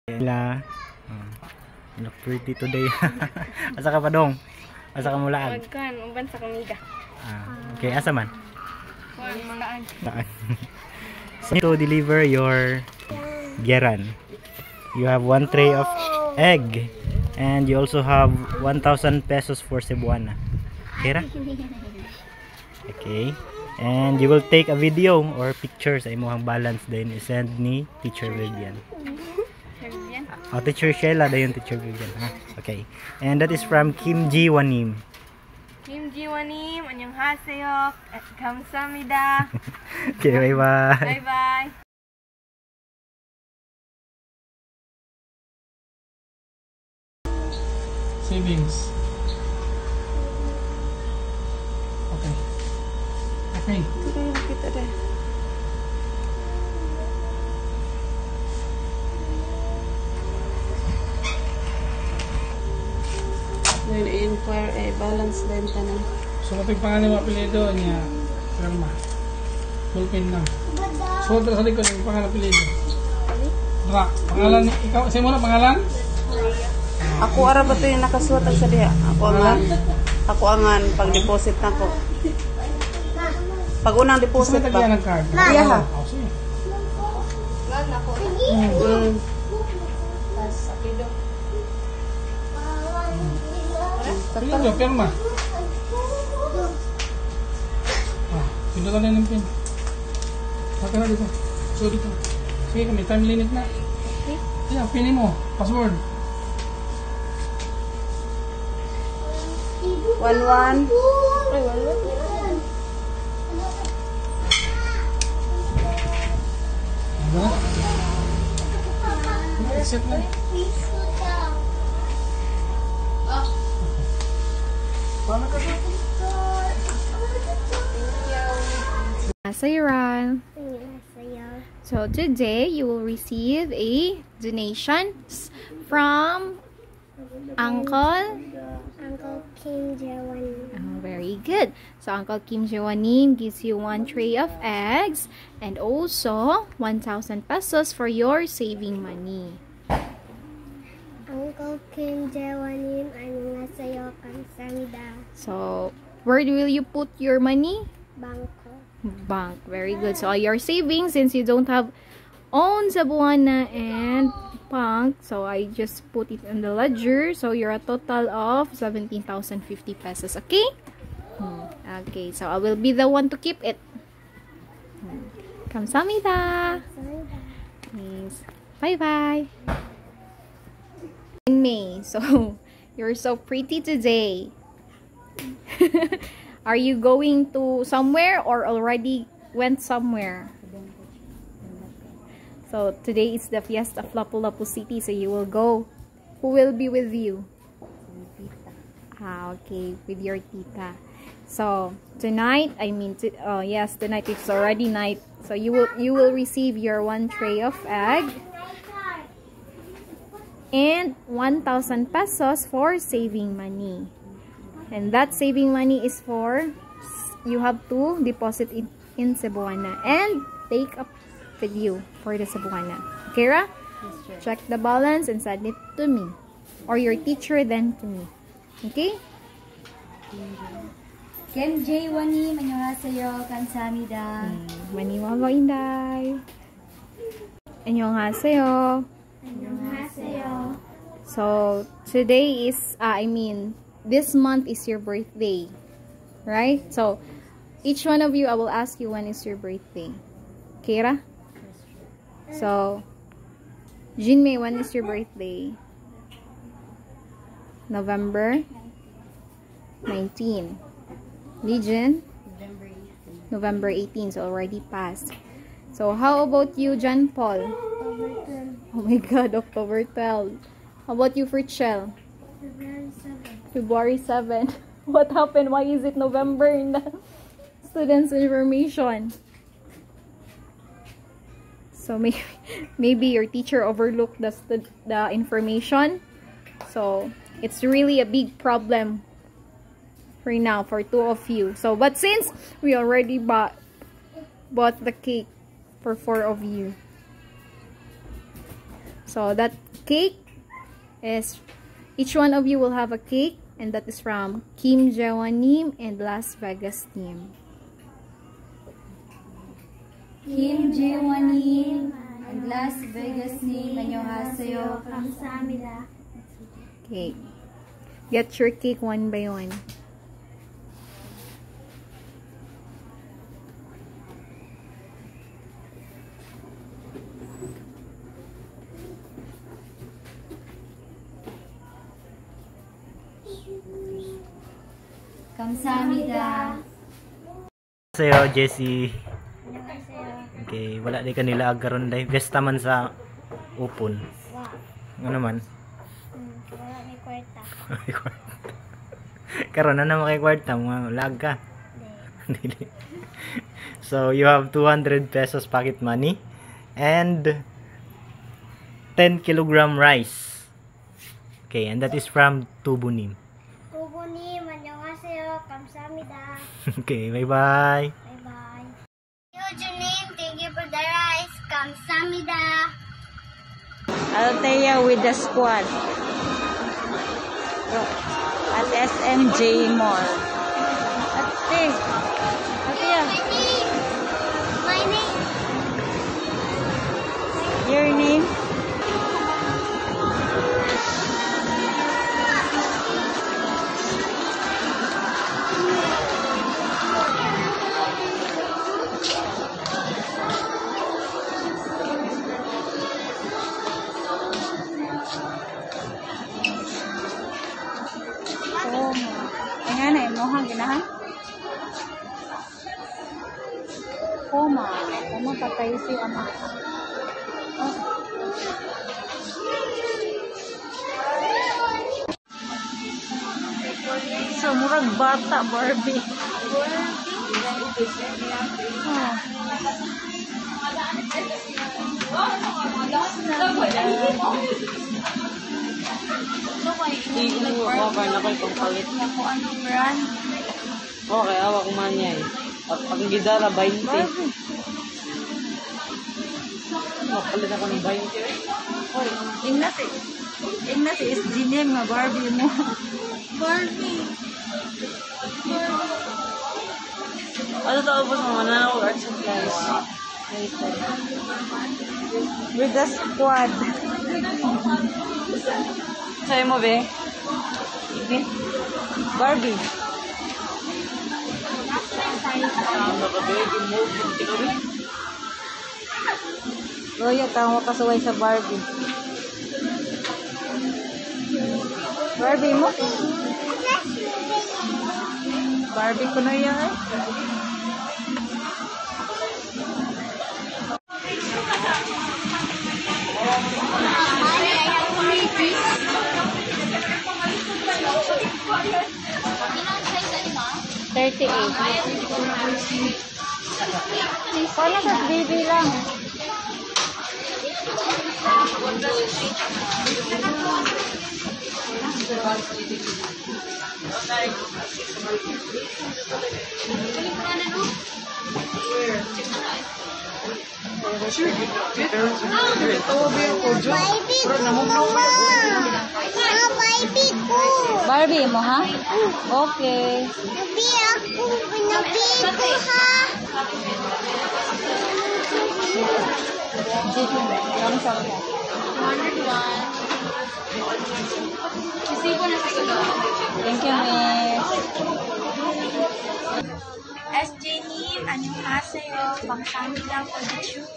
Ela. Look pretty today. Asa ka pa dong? Asa ka mulaan? Magkan, umban sa komida. Okay, asa man? Mulaan. So, to deliver your geran, you have 1 tray of egg and you also have 1,000 pesos for Cebuana. Kira? Okay. And you will take a video or picture sa imong balance din i-send ni Teacher Vivian. Teacher Sheila dayon Teacher Vivian. Okay. And that is from Kim Ji Wanim. Kim Ji Wanim, annyeonghaseyo. Kamsahamnida. Okay, bye-bye. Bye-bye. Savings. Okay. Okay. Kita deh. Then inquire balance din tanan. So kapag pangalan mo apelido niya, firma. Ballpen lang. So sa likod yung pangalan apelido. Dra, pangalan ikaw, sa mo na pangalan? Ako ara ba to yung nakasuot sa diha? Ako angan pag-deposit nako. Pag unang deposit pa. ba? Ng card. Iya ha. Apelido, firma. Pindutan na ng pin. Maka na dito. So dito. Sige kami, time limit na. Yeah, pinin mo. Password. 11. Set na. Sayran. So today you will receive a donation from Uncle Kim Jawanim. Oh, very good. So Uncle Kim Jawanim gives you 1 tray of eggs and also 1,000 pesos for your saving money. Uncle Kim Jawanim, annyeonghaseyo, kamsahamnida. So where will you put your money? Bangko. Bank. Very good. So your savings, since you don't have own Cebuana and bank, so I just put it in the ledger. So you're a total of 17,050 pesos. Okay? Okay. So I will be the one to keep it. Kamsahamnida. Yes. Bye-bye. In May. So you're so pretty today. Are you going to somewhere or already went somewhere? So today is the Fiesta of Lapu-Lapu City, so you will go. Who will be with you? Okay, with your tita. So tonight, yes, tonight it's already night. So you will receive your 1 tray of egg and 1,000 pesos for saving money. And that saving money is for, you have to deposit it in Cebuana and take a video for the Cebuana. Kira? Yes, check the balance and send it to me. Or your teacher then to me. Okay? Kim Ji Wanim, annyeonghaseyo, kamsahamnida. Maniwalo inday. Annyeonghaseyo. Annyeonghaseyo. So today is, this month is your birthday, right? So each one of you, I will ask you when is your birthday. Kira? So Jinmei, when is your birthday? November 19. Legion? November 18. So already passed. So how about you, John Paul? Oh my God, October 12. How about you, Fritzell? February 7. What happened? Why is it November in the students' information? So maybe your teacher overlooked the information. So it's really a big problem right now for 2 of you. So but since we already bought the cake for 4 of you, so that cake is, each one of you will have a cake, and that is from Kim Jewanim and Las Vegas team. Kim Jewanim and Las Vegas team, 안녕하세요. 감사합니다. Okay. Get your cake one by one. 감사합니다. Sa'yo, Jessie. 안녕하세요. Okay, wala di kanila agaron day. Besta man sa upon. Wow. Ano man? Wala may kwarta. Karon na naman kay kwarta mo, lag ka. Hindi. Dili. So you have 200 pesos pocket money and 10 kilogram rice. Okay, and that is from Tubunim. 부부님 안녕하세요. 감사합니다. Okay, bye-bye. Bye bye. Eugene, thank you for the rice. 감사합니다. Althea with the squad. At SMJ Mall. Althea. My name. Your name? Ayan na, mohang ginahan. Koma patay si ama. So, murag bata, Barbie. Oh. Okay na kayo pang palit. Anong brand? Okay, awak man niya eh. At pag gidara, 20. Palit ako ng 20. Oy, Ignati is Ginem nga Barbie mo. Barbie. Ano tao po sa mga nanawag art supplies? With the squad. Sa'yo mo, be? Barbie. Loya, tama kasaway sa Barbie. Barbie mo? Barbie ko na yan. Paano sa baby lang? Baby ko. Barbie mo, ha? Okay. Nabi ako. Nabi ko, ha? Thank you, miss. SJ님, 안녕하세요. 감사합니다 for the shoes.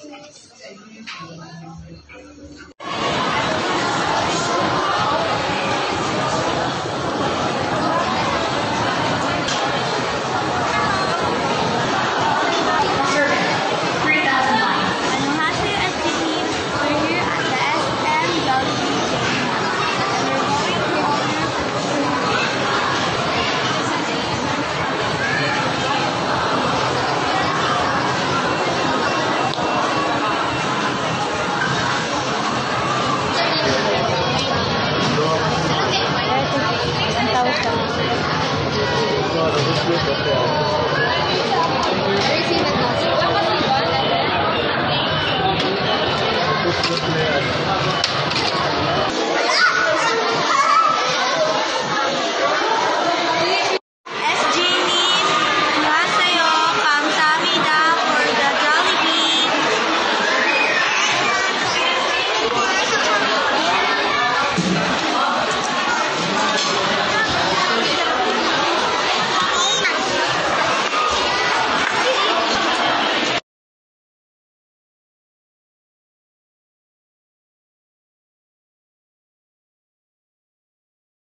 안녕하세요, SJ님. We're here at the SM Gallery. And we're going to order $1,000.